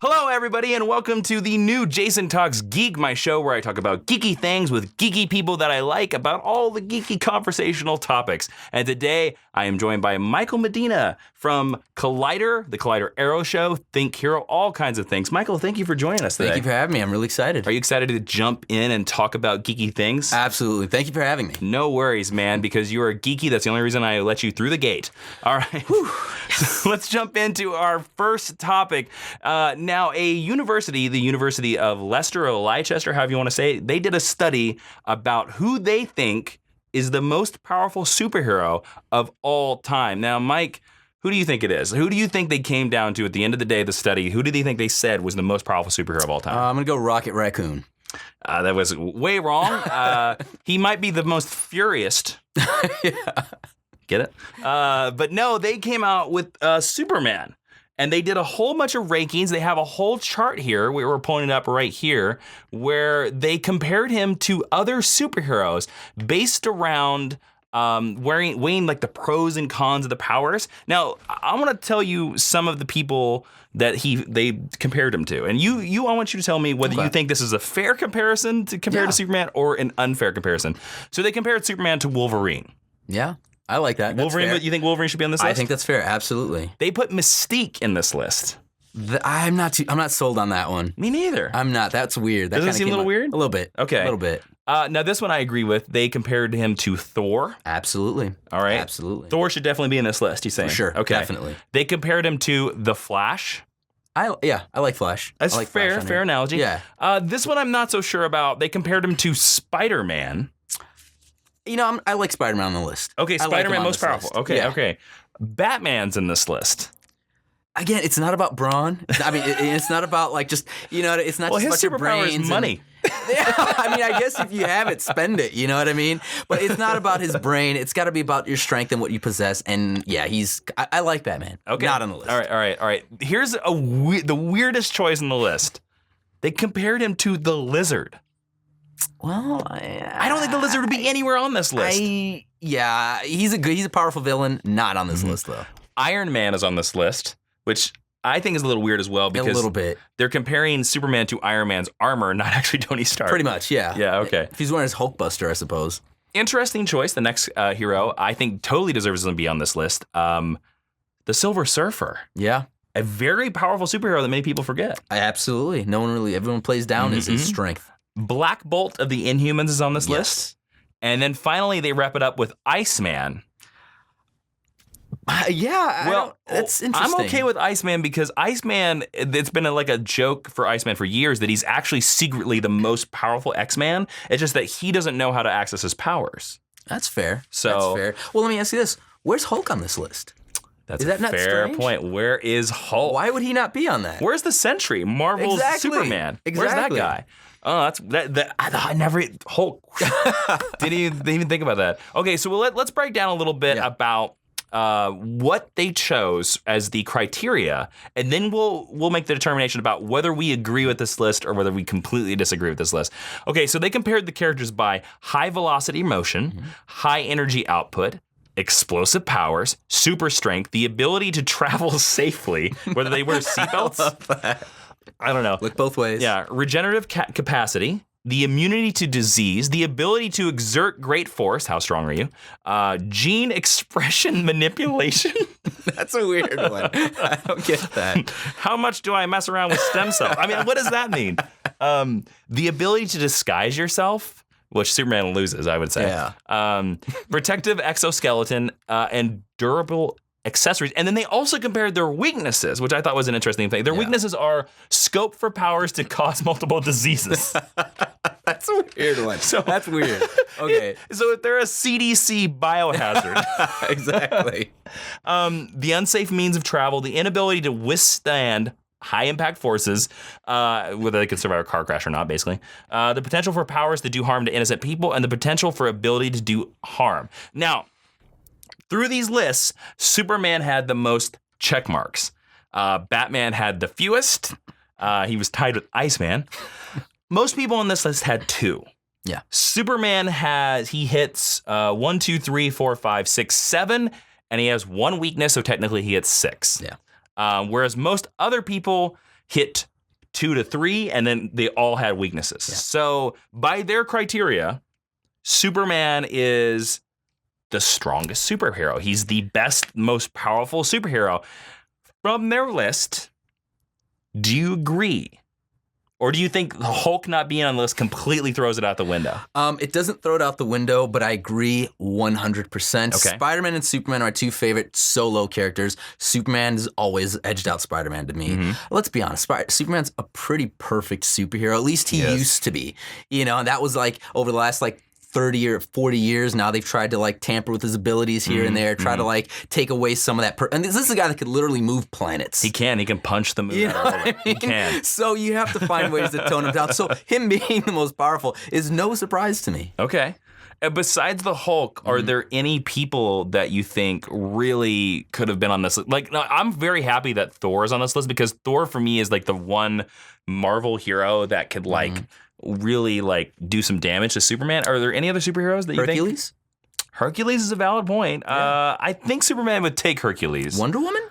Hello, everybody, and welcome to the new Jason Talks Geek, my show where I talk about geeky things with geeky people that I like about all the geeky conversational topics. And today, I am joined by Michael Medina from Collider, the Collider Aero Show, Think Hero, all kinds of things. Michael, thank you for joining us today. Thank you for having me. I'm really excited. Are you excited to jump in and talk about geeky things? Absolutely. Thank you for having me. No worries, man, because you are geeky. That's the only reason I let you through the gate. All right. So let's jump into our first topic. Now, the University of Leicester or Leicester, however you want to say it, they did a study about who they think is the most powerful superhero of all time. Now, Mike, who do you think it is? Who do you think they came down to at the end of the day of the study? Who do they think they said was the most powerful superhero of all time? I'm going to go Rocket Raccoon. That was way wrong. He might be the most furious. Yeah. Get it? But no, they came out with Superman. And they did a whole bunch of rankings. They have a whole chart here, we were pulling it up right here, where they compared him to other superheroes based around weighing like the pros and cons of the powers. Now, I want to tell you some of the people that they compared him to. And I want you to tell me whether you think this is a fair comparison to compare to Superman or an unfair comparison. So they compared Superman to Wolverine. Yeah. I like that. Wolverine, you think Wolverine should be on this list? I think that's fair. Absolutely. They put Mystique in this list. I'm not sold on that one. Me neither. I'm not. That's weird. That Doesn't it seem a little weird? A little bit. Okay. A little bit. Now this one I agree with. They compared him to Thor. Absolutely. All right. Absolutely. Thor should definitely be in this list, you saying? For sure. Okay. Definitely. They compared him to The Flash. I like Flash. That's I like fair. Fair analogy. Yeah. This one I'm not so sure about. They compared him to SpiderMan. You know, I like Spider-Man on the list. Okay, Spider-Man most powerful. List. Okay, yeah. Okay. Batman's in this list. Again, it's not about brawn. I mean, it's not about like just, you know, it's not well, just his about your superpower brains. is money. Yeah, I mean, I guess if you have it, spend it. You know what I mean? But it's not about his brain. It's got to be about your strength and what you possess. And yeah, I like Batman. Okay. Not on the list. All right. Here's the weirdest choice on the list. They compared him to the Lizard. Well, I don't think the Lizard would be anywhere on this list. He's a powerful villain. Not on this list though. Iron Man is on this list, which I think is a little weird as well because a little bit. They're comparing Superman to Iron Man's armor, not actually Tony Stark. Pretty much, yeah. Yeah, okay. If he's wearing his Hulkbuster, I suppose. Interesting choice. The next hero I think totally deserves to be on this list. The Silver Surfer. Yeah. A very powerful superhero that many people forget. Absolutely. Everyone plays down his strength. Black Bolt of the Inhumans is on this list. And then finally they wrap it up with Iceman. That's interesting. I'm okay with Iceman because Iceman, it's been like a joke for Iceman for years that he's actually secretly the most powerful X-Man. It's just that he doesn't know how to access his powers. That's fair. So, that's fair. Well, let me ask you this. Where's Hulk on this list? That's a fair point. Where is Hulk? Why would he not be on that? Where's the Sentry? Marvel's Superman. Exactly. Where's that guy? Oh, I never Hulk. Didn't even think about that. Okay, so let's break down a little bit about what they chose as the criteria, and then we'll make the determination about whether we agree with this list or whether we completely disagree with this list. Okay, so they compared the characters by high velocity motion, high energy output, explosive powers, super strength, the ability to travel safely, whether they wear seatbelts. I don't know. Look both ways. Yeah, regenerative capacity, the immunity to disease, the ability to exert great force. How strong are you? Gene expression manipulation. That's a weird one. I don't get that. How much do I mess around with stem cells? I mean, what does that mean? The ability to disguise yourself, which Superman loses, I would say. Yeah. Protective exoskeleton and durable accessories. And then they also compared their weaknesses, which I thought was an interesting thing. Their weaknesses are scope for powers to cause multiple diseases. That's a weird one. That's weird. Okay. So if they're a CDC biohazard. Exactly. The unsafe means of travel, the inability to withstand high impact forces, whether they can survive a car crash or not, basically. The potential for powers to do harm to innocent people, and the potential for ability to do harm. Now, through these lists, Superman had the most check marks. Batman had the fewest. He was tied with Iceman. Most people on this list had 2. Yeah. Superman hits 1, 2, 3, 4, 5, 6, 7, and he has 1 weakness, so technically he hits 6. Yeah. Whereas most other people hit 2 to 3, and then they all had weaknesses. Yeah. So by their criteria, Superman is the strongest superhero. He's the best, most powerful superhero. From their list, do you agree? Or do you think the Hulk not being on the list completely throws it out the window? It doesn't throw it out the window, but I agree 100%. Okay. Spider-Man and Superman are my 2 favorite solo characters. Superman has always edged out Spider-Man to me. Mm-hmm. Let's be honest, Superman's a pretty perfect superhero. At least he Yes. used to be. You know, and that was like over the last 30 or 40 years now, they've tried to tamper with his abilities here and there, try to take away some of that. And this is a guy that could literally move planets. He can punch the moon. You know out what of I it. He mean? can. So you have to find ways to tone him down. So him being the most powerful is no surprise to me. Okay. Besides the Hulk, are there any people that you think really could have been on this list? No, I'm very happy that Thor is on this list because Thor for me is the one Marvel hero that could really do some damage to Superman. Are there any other superheroes that you think? Hercules? Hercules is a valid point. Yeah. I think Superman would take Hercules. Wonder Woman?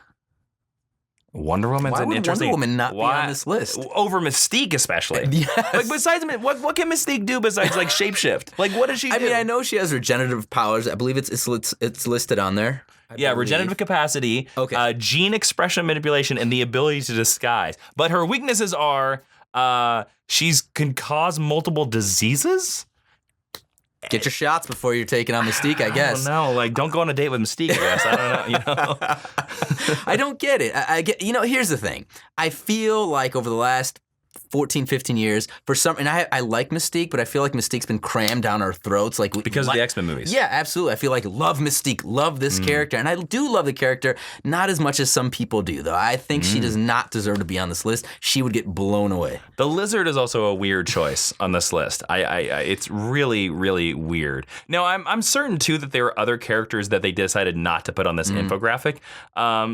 Wonder Woman's Why an would interesting. Wonder Woman not be on this list? Over Mystique, especially. Yes. Besides, what can Mystique do besides shapeshift? What does she do? I mean, I know she has regenerative powers. I believe it's listed on there. I believe. Regenerative capacity, Okay. gene expression manipulation, and the ability to disguise. But her weaknesses are she can cause multiple diseases. Get your shots before you're taking on Mystique, I guess. I don't know. Don't go on a date with Mystique, I guess. I don't know. I don't get it. I get. Here's the thing. I feel like over the last 14, 15 years, and I like Mystique, but I feel like Mystique's been crammed down our throats. Because of the X-Men movies. Yeah, absolutely. I feel love Mystique, love this character. And I do love the character, not as much as some people do, though. I think she does not deserve to be on this list. She would get blown away. The Lizard is also a weird choice on this list. It's really, really weird. Now, I'm certain, too, that there are other characters that they decided not to put on this infographic.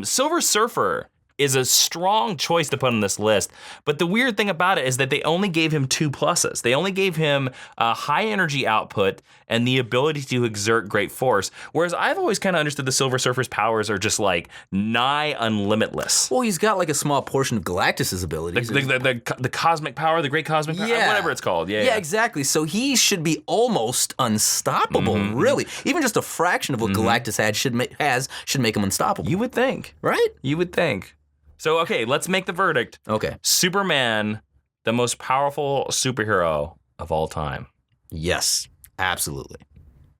Silver Surfer is a strong choice to put on this list. But the weird thing about it is that they only gave him 2 pluses. They only gave him high energy output and the ability to exert great force. Whereas I've always kind of understood the Silver Surfer's powers are just nigh unlimitless. Well, he's got a small portion of Galactus's abilities. The cosmic power, the great cosmic power, whatever it's called. Yeah, exactly. So he should be almost unstoppable, really. Even just a fraction of what Galactus should make him unstoppable. You would think. Right? You would think. So, okay, let's make the verdict. Okay. Superman, the most powerful superhero of all time. Yes, absolutely.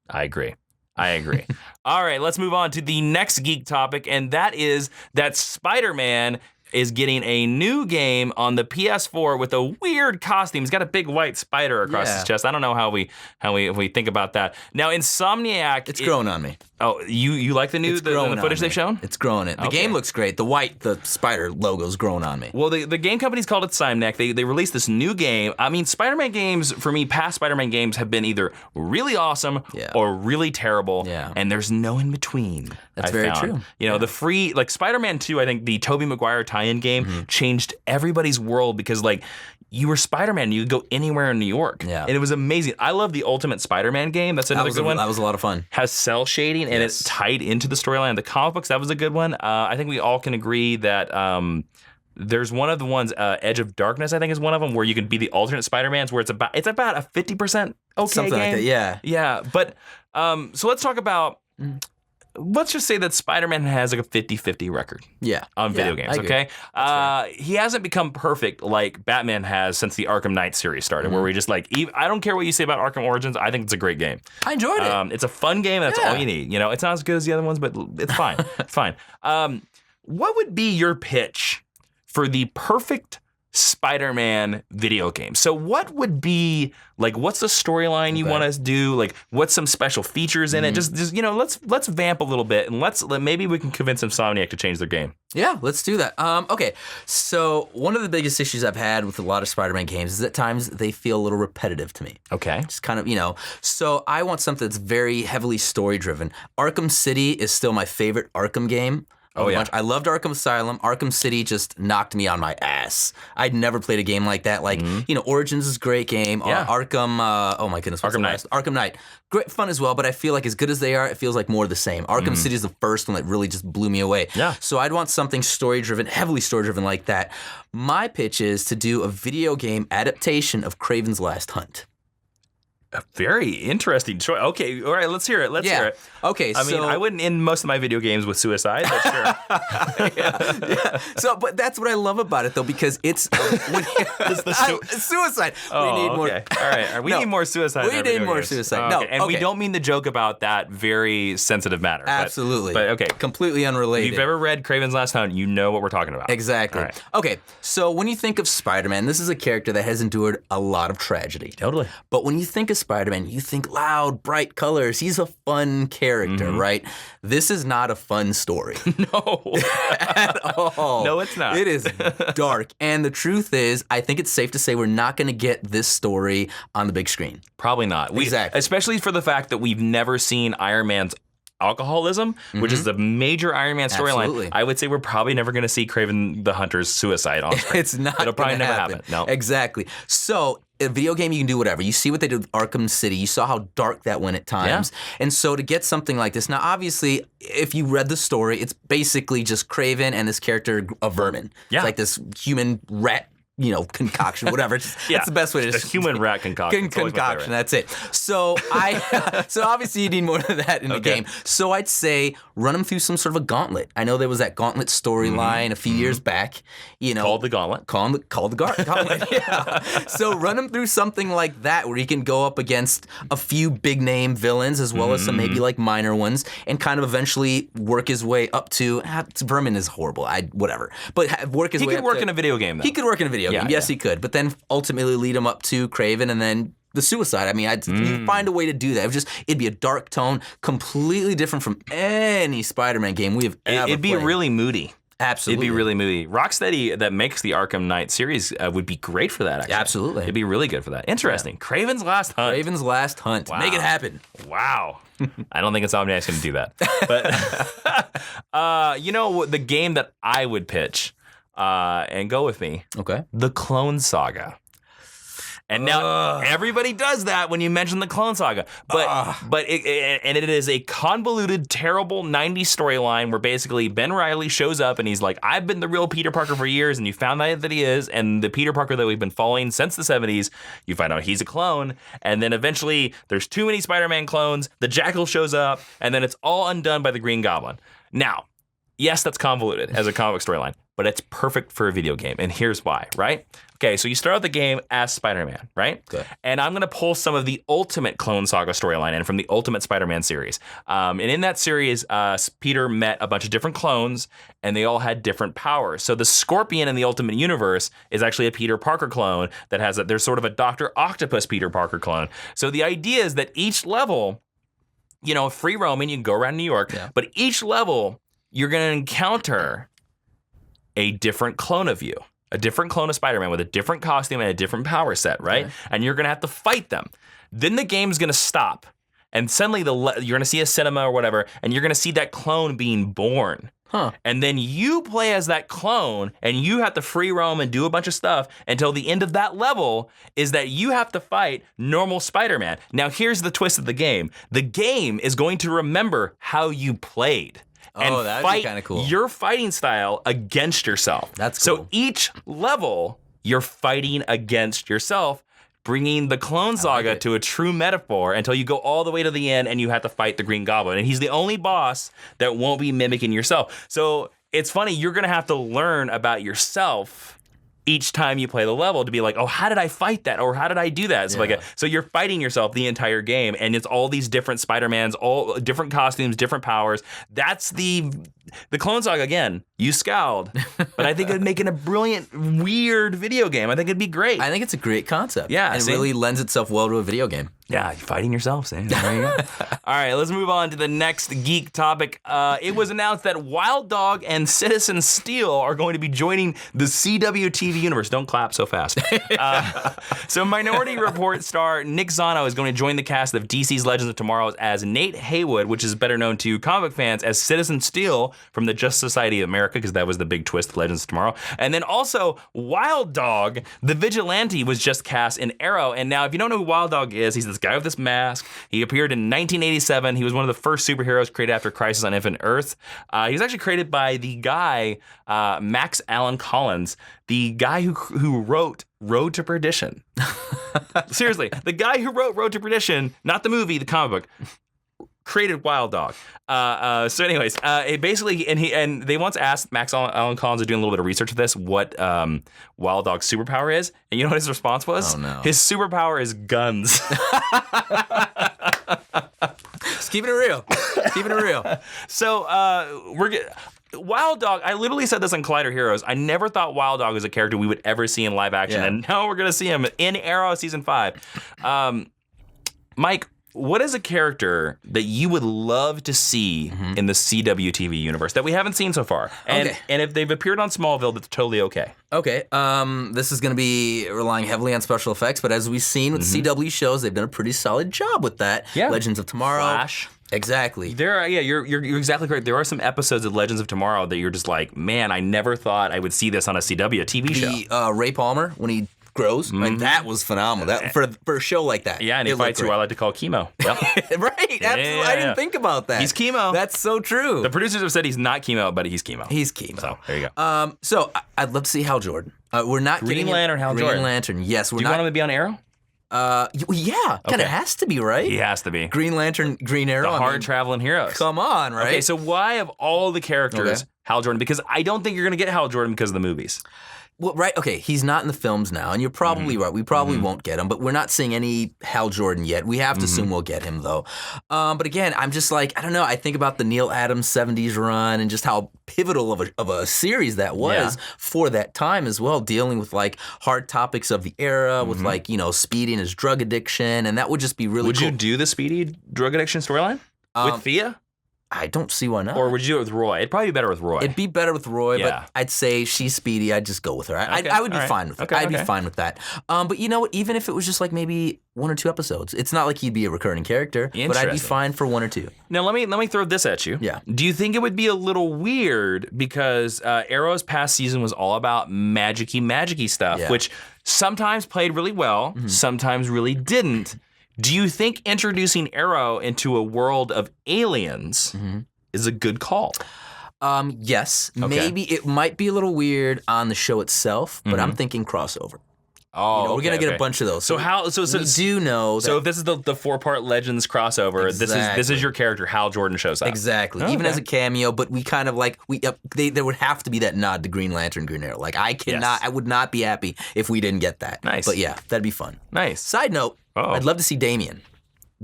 I agree. All right, let's move on to the next geek topic, and that is that Spider-Man is getting a new game on the PS4 with a weird costume. He's got a big white spider across his chest. I don't know how we think about that. Now, Insomniac... It's growing on me. Oh, you like the footage they've shown? It's growing it. The game looks great. The spider logo's growing on me. Well, the game company's called it Insomniac. They released this new game. I mean, Spider-Man games, for me, past Spider-Man games have been either really awesome or really terrible. Yeah. And there's no in between. That's very true. The free, Spider-Man 2, I think the Tobey Maguire tie-in game changed everybody's world because, you were Spider-Man. You could go anywhere in New York. Yeah. And it was amazing. I love the Ultimate Spider-Man game. That's another good one. That was a lot of fun. Has cell shading, and it's tied into the storyline of the comic books. That was a good one. I think we all can agree that there's one of the ones, Edge of Darkness, I think is one of them, where you can be the alternate Spider-Mans, where it's about a 50% okay Something game. like that, yeah. Yeah, but so let's talk about... Let's just say that Spider-Man has a 50-50 record on video games, okay? He hasn't become perfect like Batman has since the Arkham Knight series started, where we just I don't care what you say about Arkham Origins, I think it's a great game. I enjoyed it. It's a fun game, that's all you need. It's not as good as the other ones, but it's fine. It's fine. What would be your pitch for the perfect Spider-Man video game? So what would be what's the storyline you want us to do? What's some special features in it? Just let's vamp a little bit and maybe we can convince Insomniac to change their game. Yeah, let's do that. Okay, so one of the biggest issues I've had with a lot of Spider-Man games is at times they feel a little repetitive to me. Okay. Just kind of, so I want something that's very heavily story-driven. Arkham City is still my favorite Arkham game. of the bunch. I loved Arkham Asylum. Arkham City just knocked me on my ass. I'd never played a game like that. Like, Origins is a great game. Arkham, oh my goodness. Arkham Knight. Arkham Knight. Great fun as well, but I feel like as good as they are, it feels like more of the same. Arkham City is the first one that really just blew me away. Yeah. So I'd want something story-driven, heavily story-driven like that. My pitch is to do a video game adaptation of Kraven's Last Hunt. A very interesting choice. Okay, all right, let's hear it. Let's hear it. Okay, I mean, I wouldn't end most of my video games with suicide, but sure. yeah. So, but that's what I love about it, though, because it's suicide. Oh, we need more. Okay. All right. We need more suicide. We need more suicide. Oh, okay. And we don't mean to joke about that very sensitive matter. Absolutely. But okay. Completely unrelated. If you've ever read Kraven's Last Hunt, you know what we're talking about. Exactly. All right. Okay, so when you think of Spider-Man, this is a character that has endured a lot of tragedy. Totally. But when you think of Spider-Man, you think loud, bright colors. He's a fun character, right? This is not a fun story. No. At all. No, it's not. It is dark. And the truth is, I think it's safe to say we're not going to get this story on the big screen. Probably not. Exactly. Especially for the fact that we've never seen Iron Man's alcoholism, which is the major Iron Man storyline. I would say we're probably never going to see Kraven the Hunter's suicide on screen. It's not. It'll probably never happen. No. Exactly. So a video game, you can do whatever. You see what they did with Arkham City. You saw how dark that went at times. Yeah. And so to get something like this, now obviously, if you read the story, it's basically just Kraven and this character, a vermin. Yeah. It's like this human rat, concoction, whatever. That's the best way to just a human rat concoction. Concoction, that's it. So so obviously you need more of that in the game. So I'd say run them through some sort of a gauntlet. I know there was that gauntlet storyline a few years back. Called the Gauntlet. Called the Gauntlet. Yeah. So run him through something like that where he can go up against a few big name villains as well as some maybe like minor ones and kind of eventually work his way up to Vermin is horrible. Whatever. But work his way up. He could work in a video game though. He could work in a video game. Yes, he could. But then ultimately lead him up to Kraven and then the suicide. I mean, you'd find a way to do that. It'd be a dark tone, completely different from any Spider-Man game we have ever It'd be played. really moody. Absolutely. It'd be really moody. Rocksteady that makes the Arkham Knight series would be great for that, actually. Absolutely. It'd be really good for that. Interesting. Yeah. Kraven's Last Hunt. Kraven's Last Hunt. Wow. Make it happen. Wow. I don't think Insomniac's going to do that. But, the game that I would pitch, and go with me. Okay. The Clone Saga. And now everybody does that when you mention the Clone Saga, but it is a convoluted, terrible '90s storyline where basically Ben Reilly shows up and he's like, "I've been the real Peter Parker for years," and you found out that he is, and the Peter Parker that we've been following since the '70s, you find out he's a clone, and then eventually there's too many Spider-Man clones. The Jackal shows up, and then it's all undone by the Green Goblin. Now, yes, that's convoluted as a comic storyline, but it's perfect for a video game, and here's why, right? Okay, so you start out the game as Spider-Man, right? Good. And I'm going to pull some of the Ultimate Clone Saga storyline in from the Ultimate Spider-Man series. And in that series, Peter met a bunch of different clones, and they all had different powers. So the Scorpion in the Ultimate Universe is actually a Peter Parker clone that has there's sort of a Dr. Octopus Peter Parker clone. So the idea is that each level, free roaming, you can go around New York, but each level, you're going to encounter a different clone of you. A different clone of Spider-Man with a different costume and a different power set, right? Okay. And you're going to have to fight them. Then the game's going to stop. And suddenly you're going to see a cinema or whatever, and you're going to see that clone being born. Huh. And then you play as that clone, and you have to free roam and do a bunch of stuff until the end of that level is that you have to fight normal Spider-Man. Now, here's the twist of the game. The game is going to remember how you played. And that'd be kind of cool. Your fighting style against yourself. That's cool. So each level, you're fighting against yourself, bringing the Clone Saga to a true metaphor until you go all the way to the end and you have to fight the Green Goblin. And he's the only boss that won't be mimicking yourself. So it's funny, you're going to have to learn about yourself each time you play the level to be like, oh, how did I fight that? Or how did I do that? So you're fighting yourself the entire game, and it's all these different Spider-Mans, all different costumes, different powers. That's the Clone Saga, again, You scowled, but I think it'd make it a brilliant, weird video game. I think it'd be great. I think it's a great concept. Yeah, and it see? really lends itself well to a video game. Yeah, you're fighting yourself, Sam. There you go. All right, let's move on to the next geek topic. It was announced that Wild Dog and Citizen Steel are going to be joining the CW TV universe. Don't clap so fast. So Minority Report star Nick Zano is going to join the cast of DC's Legends of Tomorrow as Nate Haywood, which is better known to comic fans as Citizen Steel from the Justice Society of America, because that was the big twist of Legends of Tomorrow. And then also Wild Dog, the vigilante, was just cast in Arrow. And now if you don't know who Wild Dog is, he's this guy with this mask. He appeared in 1987. He was one of the first superheroes created after Crisis on Infinite Earth. He was actually created by the guy, Max Allan Collins, the guy who wrote Road to Perdition. Seriously, the guy who wrote Road to Perdition, not the movie, the comic book, created Wild Dog. So anyways, it basically, and they once asked Max Allan Collins to do a little bit of research of this, what Wild Dog's superpower is. And you know what his response was? Oh, no. His superpower is guns. Just keeping it real. Keeping it real. So Wild Dog, I literally said this on Collider Heroes. I never thought Wild Dog was a character we would ever see in live action. Yeah. And now we're going to see him in Arrow Season 5. Mike, what is a character that you would love to see in the CW TV universe that we haven't seen so far? And, Okay. and if they've appeared on Smallville, that's totally okay. Okay, this is going to be relying heavily on special effects, but as we've seen with CW shows, they've done a pretty solid job with that. Yeah. Legends of Tomorrow. Flash. Exactly. You're exactly correct. There are some episodes of Legends of Tomorrow that you're just like, man, I never thought I would see this on a CW TV show. Ray Palmer, when he grows, like, that was phenomenal. That for a show like that. Yeah, and he fights who I like to call Chemo. Yep. Right, absolutely. I didn't think about that. He's Chemo. That's so true. The producers have said he's not Chemo, but he's Chemo. He's Chemo. So there you go. So I'd love to see Hal Jordan. We're not Green getting Lantern Hal Green Jordan. Lantern. Yes, we're Do you not. want him to be on Arrow? Yeah, kind of has to be, right? He has to be. Green Lantern, Green Arrow. The I hard mean, traveling heroes. come on, right? Okay, so why of all the characters, Okay. Hal Jordan? Because I don't think you're going to get Hal Jordan because of the movies. Well, right, okay, he's not in the films now, and you're probably right. We probably won't get him, but we're not seeing any Hal Jordan yet. We have to assume we'll get him, though. But again, I'm just like, I don't know, I think about the Neil Adams 70s run and just how pivotal of a series that was for that time as well, dealing with, like, hard topics of the era, with, like, you know, Speedy and his drug addiction, and that would just be really Would cool. you do the Speedy drug addiction storyline with Thea? I don't see why not. Or would you do it with Roy? It'd probably be better with Roy. It'd be better with Roy, Yeah. but I'd say she's Speedy. I'd just go with her. Okay, I would be all right. fine with it. Okay, I'd be okay. fine with that. But you know what? Even if it was just like maybe 1 or 2 episodes, it's not like he'd be a recurring character, but I'd be Interesting. fine for 1 or 2. Now let me throw this at you. Yeah. Do you think it would be a little weird because Arrow's past season was all about magicy stuff, Yeah. which sometimes played really well, sometimes really didn't. Do you think introducing Arrow into a world of aliens is a good call? Yes, maybe it might be a little weird on the show itself, but I'm thinking crossover. Oh, You know, we're gonna get a bunch of those. So how? So we do know that So if this is the 4-part Legends crossover, this Exactly. is your character. Hal Jordan shows up. Exactly. Oh, Even okay. as a cameo, but we kind of like there would have to be that nod to Green Lantern, Green Arrow. Like I would not be happy if we didn't get that. Nice. But yeah, that'd be fun. Nice. Side note, Oh. I'd love to see Damian.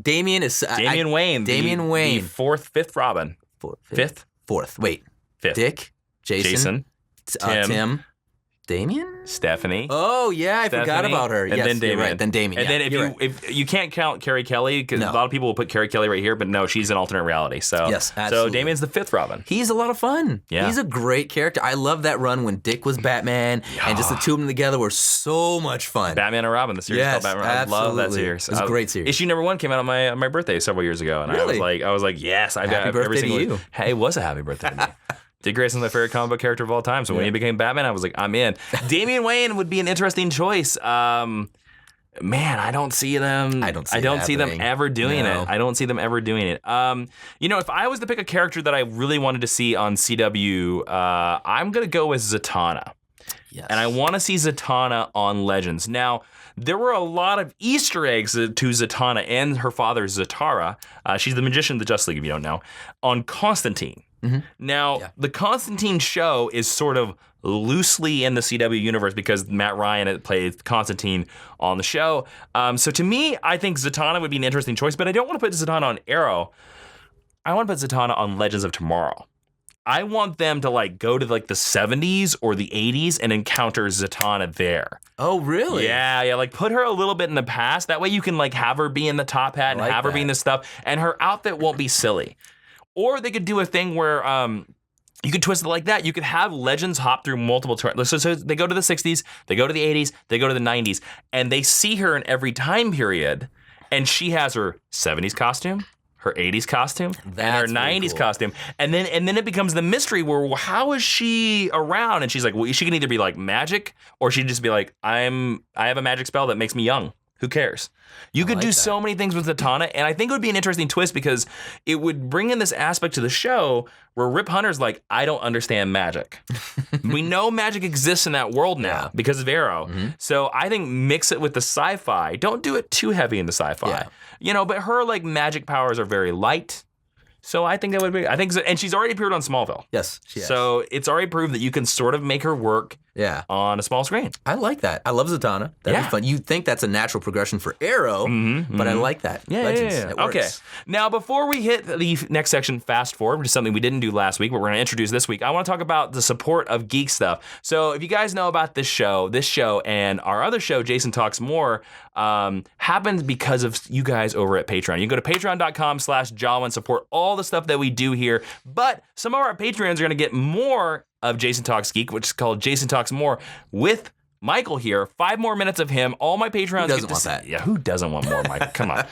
Damian is Damian Wayne. Damian Wayne. The fifth Robin. Fourth. Wait. Fifth. Dick, Jason, Tim, Damian. Stephanie. Oh yeah, I forgot Stephanie, about her. And Yes, then you're Damian. right. Then Damian. And yeah, then you're right. if you can't count Carrie Kelly, because No. a lot of people will put Carrie Kelly right here, but no, she's an alternate reality. So Yes, So absolutely. Damian's the 5th Robin. He's a lot of fun. Yeah. He's a great character. I love that run when Dick was Batman and just the two of them together were so much fun. Batman and Robin, the series Yes, called Batman. I love that absolutely. series. It was a great series. Issue number 1 came out on my birthday several years ago, and Really? I was like, yes, I've got Happy every birthday to single. you. Hey, it was a happy birthday to me. Dick Grayson's my favorite comic book character of all time. So when he became Batman, I was like, I'm in. Damian Wayne would be an interesting choice. Man, I don't see them. I don't see it them happening. ever doing No. it. I don't see them ever doing it. If I was to pick a character that I really wanted to see on CW, I'm gonna go with Zatanna. Yes. And I want to see Zatanna on Legends. Now, there were a lot of Easter eggs to Zatanna and her father, Zatara. She's the magician of the Justice League, if you don't know, on Constantine. Now, the Constantine show is sort of loosely in the CW universe because Matt Ryan had played Constantine on the show. So to me, I think Zatanna would be an interesting choice, but I don't want to put Zatanna on Arrow. I want to put Zatanna on Legends of Tomorrow. I want them to like go to like the 70s or the 80s and encounter Zatanna there. Oh, really? Yeah, like put her a little bit in the past. That way you can like have her be in the top hat and have her be in this stuff, and her outfit won't be silly. Or they could do a thing where you could twist it like that. You could have Legends hop through multiple so they go to the 60s, they go to the 80s, they go to the 90s, and they see her in every time period, and she has her 70s costume, her 80s costume, and her 90s costume. And then it becomes the mystery where, well, how is she around? And she's like, well, she can either be like magic, or she'd just be like, I have a magic spell that makes me young. Who cares? You could do so many things with Zatanna, and I think it would be an interesting twist because it would bring in this aspect to the show where Rip Hunter's like, I don't understand magic. We know magic exists in that world now because of Arrow. So I think mix it with the sci-fi. Don't do it too heavy in the sci-fi. Yeah. You know, but her like magic powers are very light. So I think that would be, and she's already appeared on Smallville. Yes, she has. So it's already proved that you can sort of make her work on a small screen. I like that. I love Zatanna. That'd be fun. You'd think that's a natural progression for Arrow, but I like that. Legends. It works. Okay. Now, before we hit the next section, fast forward, which is something we didn't do last week, but we're going to introduce this week, I want to talk about the support of Geek stuff. So if you guys know about this show, and our other show, Jason Talks More, happened because of you guys over at Patreon. You can go to patreon.com/Jawiin, support all the stuff that we do here, but some of our Patreons are going to get more of Jason Talks Geek, which is called Jason Talks More with Michael here. 5 more minutes of him. All my Patreons Who doesn't want that? Yeah, who doesn't want more Mike? Come on,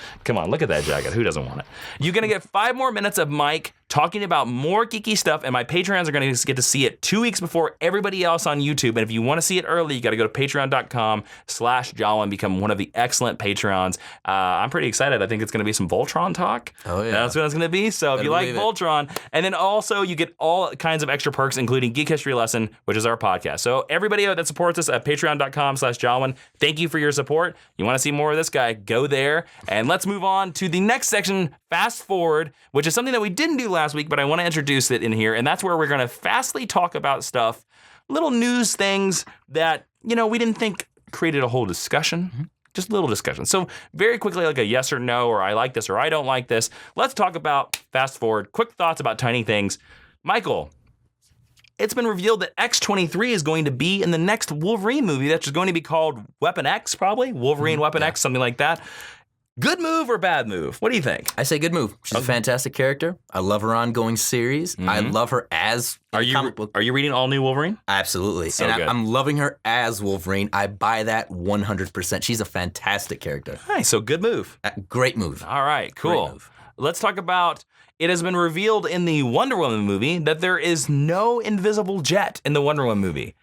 look at that jacket. Who doesn't want it? You're going to get 5 more minutes of Mike talking about more geeky stuff, and my Patreons are going to get to see it 2 weeks before everybody else on YouTube. And if you want to see it early, you got to go to patreon.com/Jawiin, become one of the excellent Patreons. I'm pretty excited. I think it's going to be some Voltron talk. Oh, yeah. That's what it's going to be. So if you like Voltron, and then also you get all kinds of extra perks, including Geek History Lesson, which is our podcast. So everybody that supports us at patreon.com/Jawiin, thank you for your support. You want to see more of this guy, go there. And let's move on to the next section, Fast Forward, which is something that we didn't do last week, but I want to introduce it in here. And that's where we're going to fastly talk about stuff, little news things that, we didn't think created a whole discussion. Just little discussion. So very quickly, like a yes or no, or I like this or I don't like this. Let's talk about Fast Forward. Quick thoughts about tiny things. Michael, it's been revealed that X-23 is going to be in the next Wolverine movie that's just going to be called Weapon X, probably. Wolverine Weapon X, something like that. Good move or bad move? What do you think? I say good move. She's a fantastic character. I love her ongoing series. I love her as comic book. Are you reading all new Wolverine? Absolutely. So and good. I'm loving her as Wolverine. I buy that 100%. She's a fantastic character. Nice. So good move. Great move. All right, cool. Great move. Let's talk about, it has been revealed in the Wonder Woman movie that there is no invisible jet in the Wonder Woman movie.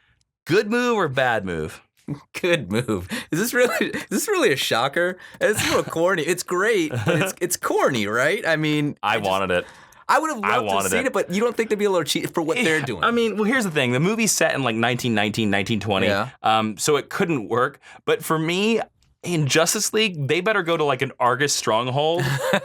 Good move or bad move? Good move. Is this really a shocker? It's a little corny. It's great, but it's corny, right? I mean, I wanted it. I would have loved to have seen it, but you don't think they'd be a little cheap for what they're doing? I mean, well, here's the thing. The movie's set in like 1919, 1920, so it couldn't work. But for me, in Justice League, they better go to like an Argus stronghold,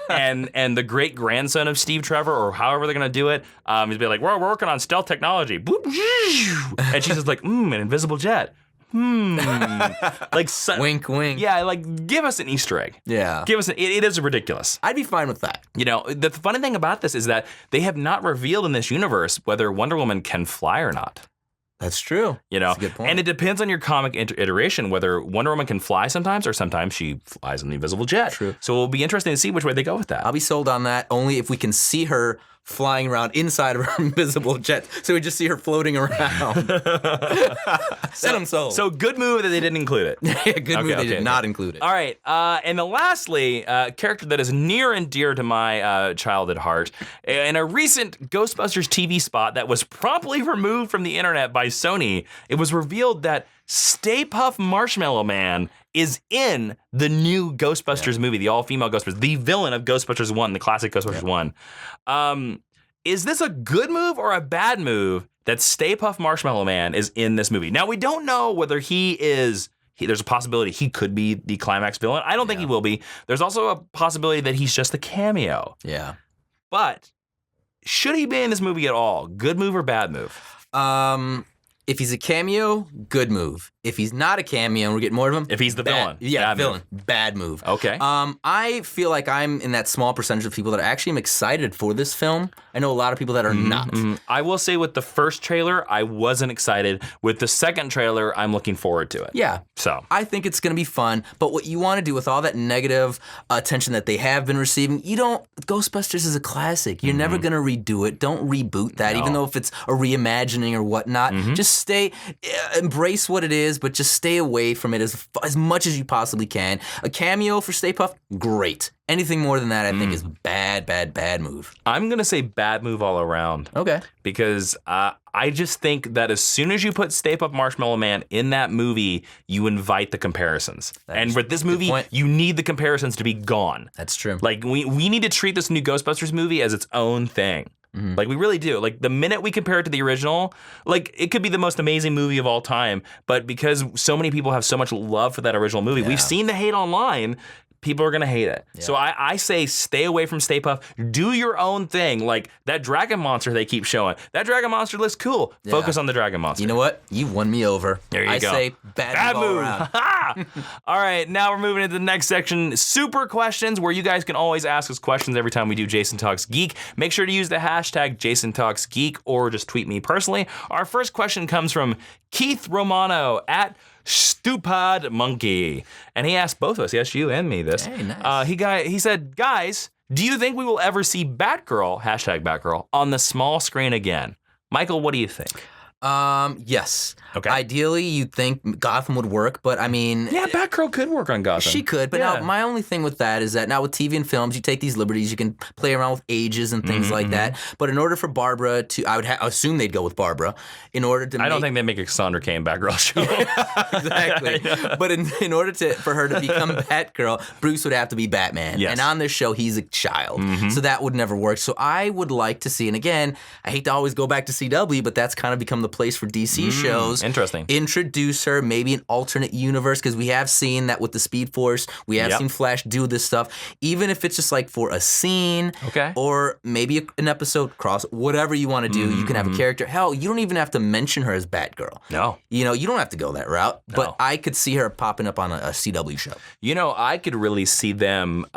and the great grandson of Steve Trevor, or however they're gonna do it, is be like, we're working on stealth technology, and she's just like, an invisible jet. Like wink, wink. Yeah, like give us an Easter egg. Yeah, give us it is ridiculous. I'd be fine with that. The funny thing about this is that they have not revealed in this universe whether Wonder Woman can fly or not. That's true. That's a good point. And it depends on your comic iteration whether Wonder Woman can fly sometimes or sometimes she flies in the invisible jet. True. So it'll be interesting to see which way they go with that. I'll be sold on that only if we can see her flying around inside of her invisible jet, so we just see her floating around. Then I'm sold. So good move that they didn't include it. Good move they did not include it. All right, and then lastly, a character that is near and dear to my childhood heart. In a recent Ghostbusters TV spot that was promptly removed from the internet by Sony, it was revealed that Stay Puft Marshmallow Man is in the new Ghostbusters movie, the all-female Ghostbusters, the villain of Ghostbusters 1, the classic Ghostbusters 1. Is this a good move or a bad move that Stay Puft Marshmallow Man is in this movie? Now, we don't know whether there's a possibility he could be the climax villain. I don't think he will be. There's also a possibility that he's just a cameo. Yeah. But should he be in this movie at all? Good move or bad move? If he's a cameo, good move. If he's not a cameo and we're getting more of him, If he's the villain. Yeah, Bad villain. move. Bad move. Okay. I feel like I'm in that small percentage of people that actually am excited for this film. I know a lot of people that are not. I will say with the first trailer, I wasn't excited. With the second trailer, I'm looking forward to it. Yeah. So I think it's going to be fun, but what you want to do with all that negative attention that they have been receiving, Ghostbusters is a classic. You're never going to redo it. Don't reboot that, even though if it's a reimagining or whatnot. Just embrace what it is, but just stay away from it as much as you possibly can. A cameo for Stay Puft, great. Anything more than that, I think, is bad move. I'm going to say bad move all around. Okay. Because I just think that as soon as you put Stay Puft Marshmallow Man in that movie, you invite the comparisons. And with this movie, you need the comparisons to be gone. That's true. Like, we need to treat this new Ghostbusters movie as its own thing. Like, we really do. Like, the minute we compare it to the original, like, it could be the most amazing movie of all time, but because so many people have so much love for that original movie, we've seen the hate online, people are going to hate it. Yeah. So I say stay away from Stay Puft. Do your own thing. Like that dragon monster they keep showing. That dragon monster looks cool. Yeah. Focus on the dragon monster. You know what? You won me over. There you go. I say bad move all around. All right, now we're moving into the next section, super questions, where you guys can always ask us questions every time we do Jason Talks Geek. Make sure to use the hashtag Jason Talks Geek or just tweet me personally. Our first question comes from Keith Romano at Stupid Monkey, and he asked both of us, he asked you and me this. Hey, nice. He said, guys, do you think we will ever see Batgirl, hashtag Batgirl, on the small screen again? Michael, what do you think? Yes. Okay. Ideally, you'd think Gotham would work, but I mean... Yeah, Batgirl could work on Gotham. She could, but now my only thing with that is that now with TV and films, you take these liberties, you can play around with ages and things like that, but in order for Barbara to... I would assume they'd go with Barbara, in order to I don't think they'd make a Cassandra Cain Batgirl show. Exactly. But in order for her to become Batgirl, Bruce would have to be Batman. Yes. And on this show, he's a child. So that would never work. So I would like to see, and again, I hate to always go back to CW, but that's kind of become the place for DC shows. Interesting. Introduce her, maybe an alternate universe, because we have seen that with the Speed Force. We have seen Flash do this stuff. Even if it's just like for a scene, or maybe an episode, whatever you want to do, you can have a character. Hell, you don't even have to mention her as Batgirl. No. You know, you don't have to go that route, but I could see her popping up on a CW show. You know, I could really see them...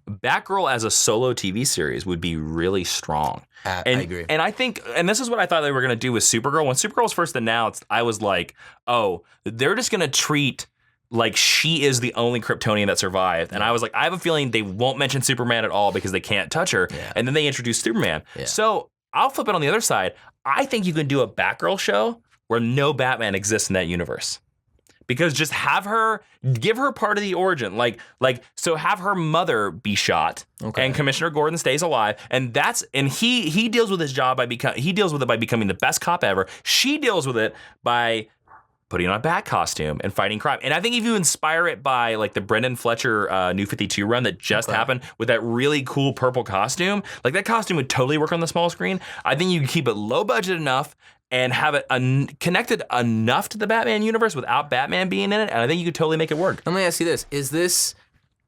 Batgirl as a solo TV series would be really strong. I agree. And I think, and this is what I thought they were going to do with Supergirl. When Supergirl was first announced, I was like, oh, they're just going to treat like she is the only Kryptonian that survived. And I was like, I have a feeling they won't mention Superman at all because they can't touch her. Yeah. And then they introduced Superman. Yeah. So I'll flip it on the other side. I think you can do a Batgirl show where no Batman exists in that universe. Because just give her part of the origin, so have her mother be shot, and Commissioner Gordon stays alive, and he deals with his job by becoming the best cop ever. She deals with it by putting on a bat costume and fighting crime. And I think if you inspire it by like the Brendan Fletcher New 52 run that just happened with that really cool purple costume, like that costume would totally work on the small screen. I think you can keep it low budget enough and have it connected enough to the Batman universe without Batman being in it, and I think you could totally make it work. Let me ask you this. Is this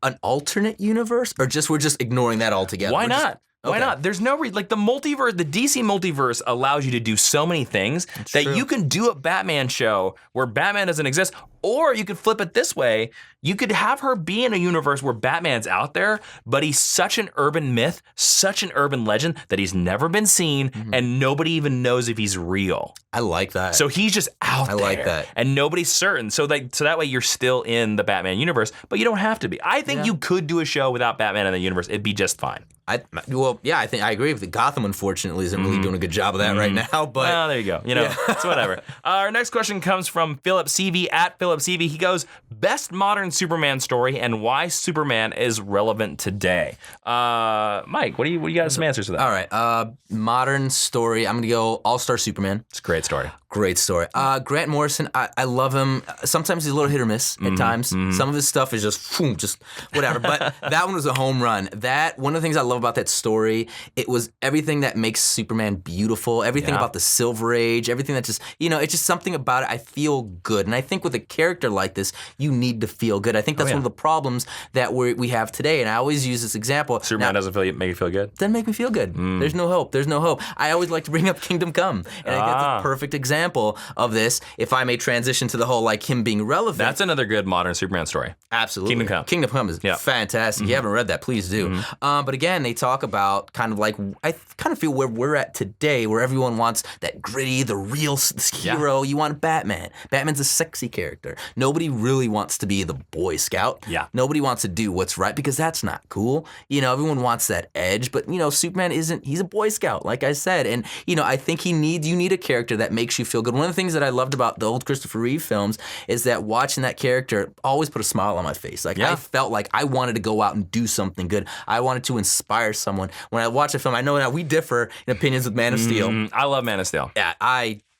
an alternate universe, or we're just ignoring that altogether? Why not? Why not? There's no reason. Like the multiverse, the DC multiverse allows you to do so many things that you can do a Batman show where Batman doesn't exist, or you could flip it this way. You could have her be in a universe where Batman's out there, but he's such an urban myth, such an urban legend that he's never been seen, and nobody even knows if he's real. I like that. So he's just out there. I like that. And nobody's certain. So that way you're still in the Batman universe, but you don't have to be. I think you could do a show without Batman in the universe. It'd be just fine. I think I agree with it. Gotham, unfortunately, isn't really doing a good job of that right now. But well, there you go. It's whatever. Our next question comes from Philip Seavey at Philip Seavey. He goes, best modern Superman story and why Superman is relevant today. Mike, what do you got some answers to that? All right. Modern story. I'm gonna go All-Star Superman. It's a great story. Great story. Grant Morrison, I love him. Sometimes he's a little hit or miss at times. Some of his stuff is just whatever. But that one was a home run. One of the things I love about that story, it was everything that makes Superman beautiful, everything about the Silver Age, everything that just, it's just something about it. I feel good. And I think with a character like this, you need to feel good. I think that's one of the problems that we have today. And I always use this example. Superman doesn't make you feel good? Doesn't make me feel good. There's no hope. I always like to bring up Kingdom Come. And I think that's a perfect example. example of this, if I may transition to the whole like him being relevant. That's another good modern Superman story. Absolutely. Kingdom Come. Kingdom Come is fantastic. If you haven't read that, please do. But again, they talk about kind of like, I kind of feel where we're at today, where everyone wants that gritty, the real hero. You want Batman. Batman's a sexy character. Nobody really wants to be the Boy Scout. Yeah. Nobody wants to do what's right because that's not cool. You know, everyone wants that edge, but you know, Superman isn't, he's a Boy Scout, like I said. And you know, I think you need a character that makes you feel good. One of the things that I loved about the old Christopher Reeve films is that watching that character always put a smile on my face. Like I felt like I wanted to go out and do something good. I wanted to inspire someone. When I watch a film, I know that we differ in opinions with Man of Steel. I love Man of Steel. Yeah,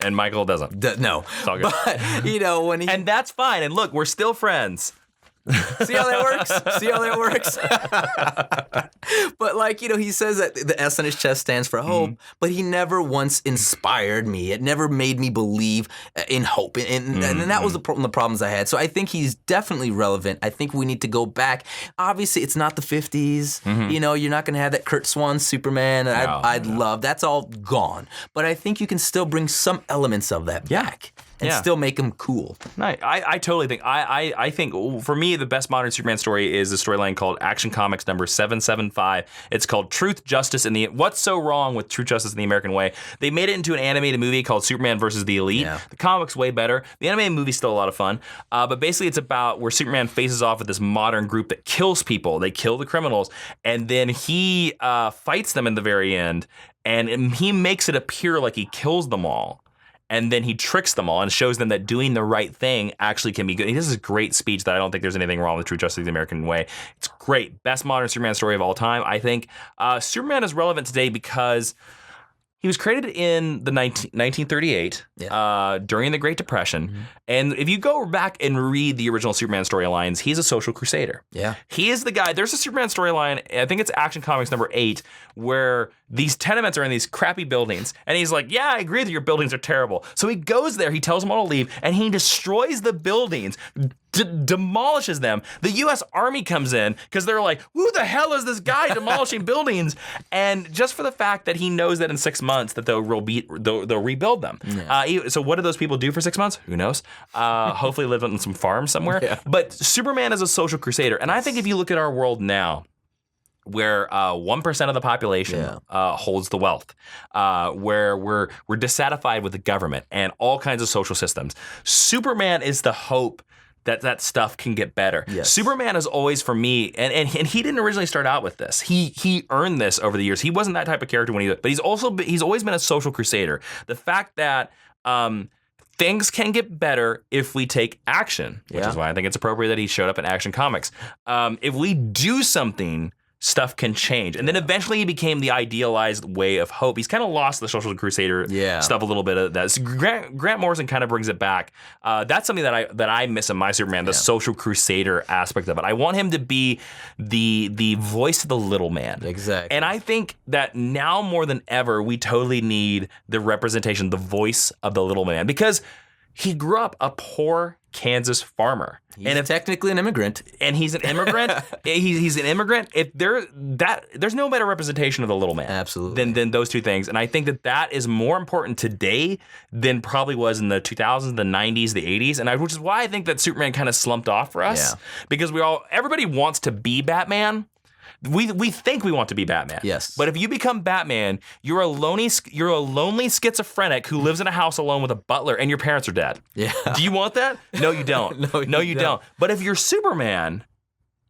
And Michael doesn't. No. It's all good. But, you know, when he... And that's fine. And look, we're still friends. See how that works? But like, you know, he says that the S on his chest stands for hope, but he never once inspired me. It never made me believe in hope. And that was the problems I had. So I think he's definitely relevant. I think we need to go back. Obviously, it's not the 50s. You know, you're not going to have that Kurt Swan Superman that I'd love. That's all gone. But I think you can still bring some elements of that back. And still make him cool. I totally think. I think for me the best modern Superman story is a storyline called Action Comics number 775. It's called Truth, Justice, and the What's So Wrong with Truth, Justice, and the American Way. They made it into an animated movie called Superman versus the Elite. Yeah. The comic's way better. The animated movie's still a lot of fun. But basically it's about where Superman faces off with this modern group that kills people. They kill the criminals, and then he fights them in the very end, and he makes it appear like he kills them all. And then he tricks them all and shows them that doing the right thing actually can be good. He does this great speech that I don't think there's anything wrong with True Justice, the American Way. It's great. Best modern Superman story of all time, I think. Superman is relevant today because he was created in the 1938 during the Great Depression. And if you go back and read the original Superman storylines, he's a social crusader. Yeah. He is the guy. There's a Superman storyline, I think it's Action Comics number 8, where these tenements are in these crappy buildings. And he's like, yeah, I agree that your buildings are terrible. So he goes there, he tells them all to leave, and he destroys the buildings, demolishes them. The U.S. Army comes in because they're like, who the hell is this guy demolishing buildings? And just for the fact that he knows that in 6 months that they'll rebuild them. Yeah. So what do those people do for 6 months? Who knows? Hopefully live on some farm somewhere. Yeah. But Superman is a social crusader. And I think if you look at our world now, where 1% of the population holds the wealth, where we're dissatisfied with the government and all kinds of social systems, Superman is the hope that stuff can get better. Yes. Superman is always, for me, and he didn't originally start out with this. He earned this over the years. He wasn't that type of character but he's always been a social crusader. The fact that things can get better if we take action, which is why I think it's appropriate that he showed up in Action Comics. If we do something, stuff can change. And then eventually he became the idealized way of hope. He's kind of lost the social crusader stuff a little bit of that. So Grant Morrison kind of brings it back. That's something that I miss in my Superman, the social crusader aspect of it. I want him to be the voice of the little man. Exactly. And I think that now more than ever, we totally need the representation, the voice of the little man, because he grew up a poor Kansas farmer. He's technically an immigrant. And he's an immigrant. he's an immigrant. If there's no better representation of the little man. Absolutely. Than those two things. And I think that is more important today than probably was in the 2000s, the 90s, the 80s. And which is why I think that Superman kind of slumped off for us. Yeah. Because everybody wants to be Batman. We think we want to be Batman. Yes. But if you become Batman, you're a lonely schizophrenic who lives in a house alone with a butler and your parents are dead. Yeah. Do you want that? No, you don't. no, you don't. But if you're Superman,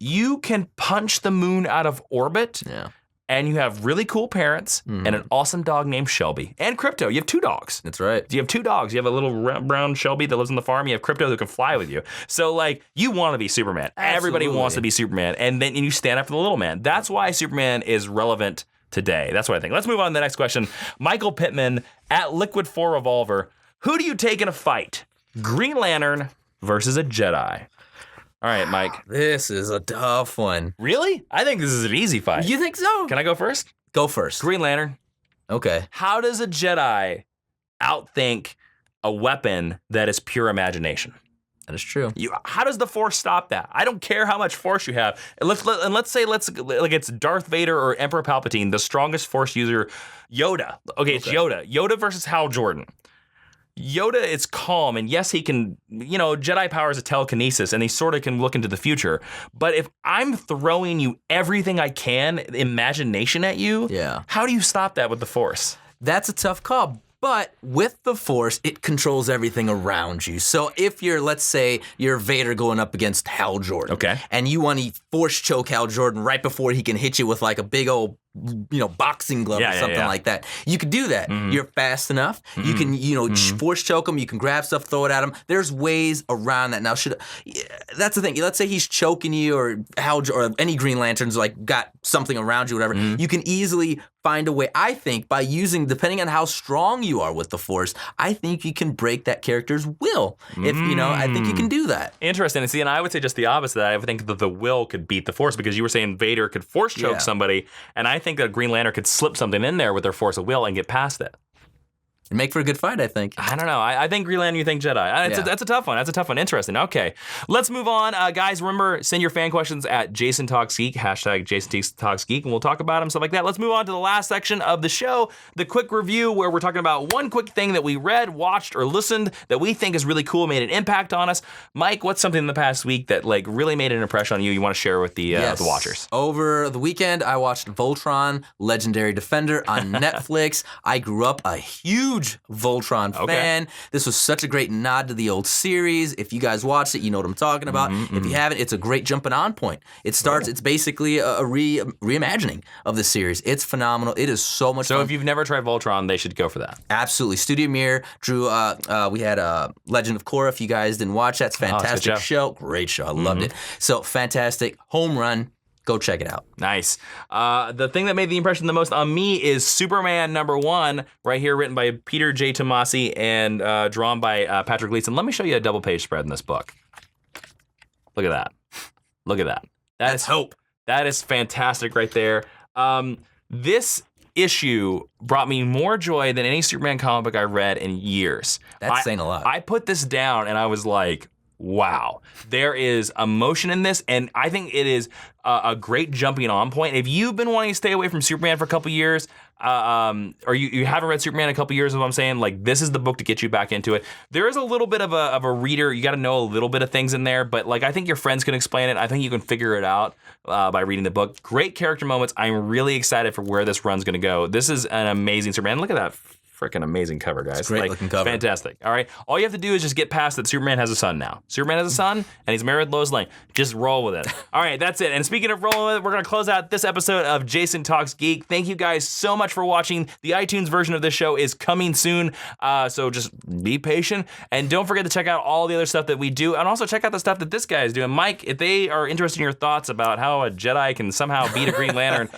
you can punch the moon out of orbit. Yeah. And you have really cool parents and an awesome dog named Shelby. And Crypto. You have 2 dogs. That's right. You have 2 dogs. You have a little brown Shelby that lives on the farm. You have Crypto who can fly with you. So, you want to be Superman. Absolutely. Everybody wants to be Superman. And then you stand up for the little man. That's why Superman is relevant today. That's what I think. Let's move on to the next question. Michael Pittman at Liquid 4 Revolver. Who do you take in a fight? Green Lantern versus a Jedi. All right, Mike. This is a tough one. Really? I think this is an easy fight. You think so? Can I go first? Go first. Green Lantern. Okay. How does a Jedi outthink a weapon that is pure imagination? That is true. How does the Force stop that? I don't care how much Force you have. And let's say it's Darth Vader or Emperor Palpatine, the strongest Force user, Yoda. Okay, it's Yoda. Yoda versus Hal Jordan. Yoda is calm, and yes, he can, Jedi powers of telekinesis, and he sort of can look into the future. But if I'm throwing you everything I can, imagination at you, how do you stop that with the Force? That's a tough call. But with the Force, it controls everything around you. So if let's say you're Vader going up against Hal Jordan. Okay. And you want to Force choke Hal Jordan right before he can hit you with like a big old, boxing glove or something like that. You could do that. Mm-hmm. You're fast enough. Mm-hmm. You can, Force choke him. You can grab stuff, throw it at him. There's ways around that. Now, that's the thing. Let's say he's choking you or any Green Lanterns like got something around you, whatever. Mm-hmm. You can easily find a way. I think by depending on how strong you are with the Force, I think you can break that character's will. If I think you can do that. Interesting. And I would say just the opposite. I would think that the will could beat the Force because you were saying Vader could Force choke somebody, and I think that Green Lantern could slip something in there with their Force of will and get past it. Make for a good fight, I think. I don't know. I think Green Lantern, you think Jedi. That's a tough one. That's a tough one. Interesting. Okay. Let's move on. Guys, remember, send your fan questions at Jason Talks Geek, hashtag Jason Talks Geek, and we'll talk about them, stuff like that. Let's move on to the last section of the show, the quick review, where we're talking about one quick thing that we read, watched, or listened that we think is really cool, made an impact on us. Mike, what's something in the past week that really made an impression on you want to share with the watchers? Over the weekend, I watched Voltron, Legendary Defender on Netflix. I grew up a huge Voltron fan. This was such a great nod to the old series. If you guys watched it, you know what I'm talking about. If you haven't, it's a great jumping on point. It's basically a reimagining of the series. It's phenomenal. It is so much fun. So if you've never tried Voltron, they should go for that. Absolutely. Studio Mir drew, we had Legend of Korra. If you guys didn't watch that, it's a fantastic show. Great show. I loved it. So fantastic. Home run. Go check it out. Nice. The thing that made the impression the most on me is Superman #1, right here, written by Peter J. Tomasi and drawn by Patrick Gleason. Let me show you a double-page spread in this book. Look at that. Look at that. That's hope. That is fantastic right there. This issue brought me more joy than any Superman comic book I read in years. That's saying a lot. I put this down and I was like, wow, there is emotion in this, and I think it is a great jumping on point. If you've been wanting to stay away from Superman for a couple years, or you haven't read Superman in a couple years, is what I'm saying, this is the book to get you back into it. There is a little bit of a reader, you got to know a little bit of things in there, but I think your friends can explain it. I think you can figure it out by reading the book. Great character moments. I'm really excited for where this run's going to go. This is an amazing Superman. Look at that. Freaking amazing cover, guys. It's a great looking cover. Fantastic. All right. All you have to do is just get past that Superman has a son now. Superman has a son, and he's married with Lois Lane. Just roll with it. All right, that's it. And speaking of rolling with it, we're going to close out this episode of Jason Talks Geek. Thank you guys so much for watching. The iTunes version of this show is coming soon, so just be patient. And don't forget to check out all the other stuff that we do, and also check out the stuff that this guy is doing. Mike, if they are interested in your thoughts about how a Jedi can somehow beat a Green Lantern,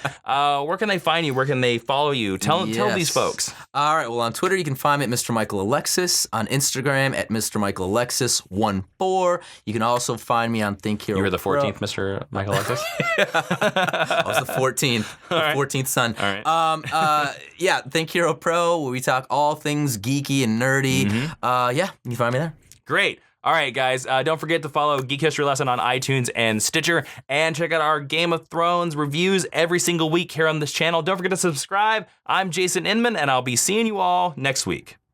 where can they find you? Where can they follow you? Tell these folks. All right. Well, on Twitter, you can find me at Mr. Michael Alexis. On Instagram, at Mr. Michael Alexis14. You can also find me on Think Hero. You were the 14th Mr. Michael Alexis? I was the 14th. The 14th son. All right. Think Hero Pro, where we talk all things geeky and nerdy. You can find me there. Great. All right, guys, don't forget to follow Geek History Lesson on iTunes and Stitcher, and check out our Game of Thrones reviews every single week here on this channel. Don't forget to subscribe. I'm Jason Inman, and I'll be seeing you all next week.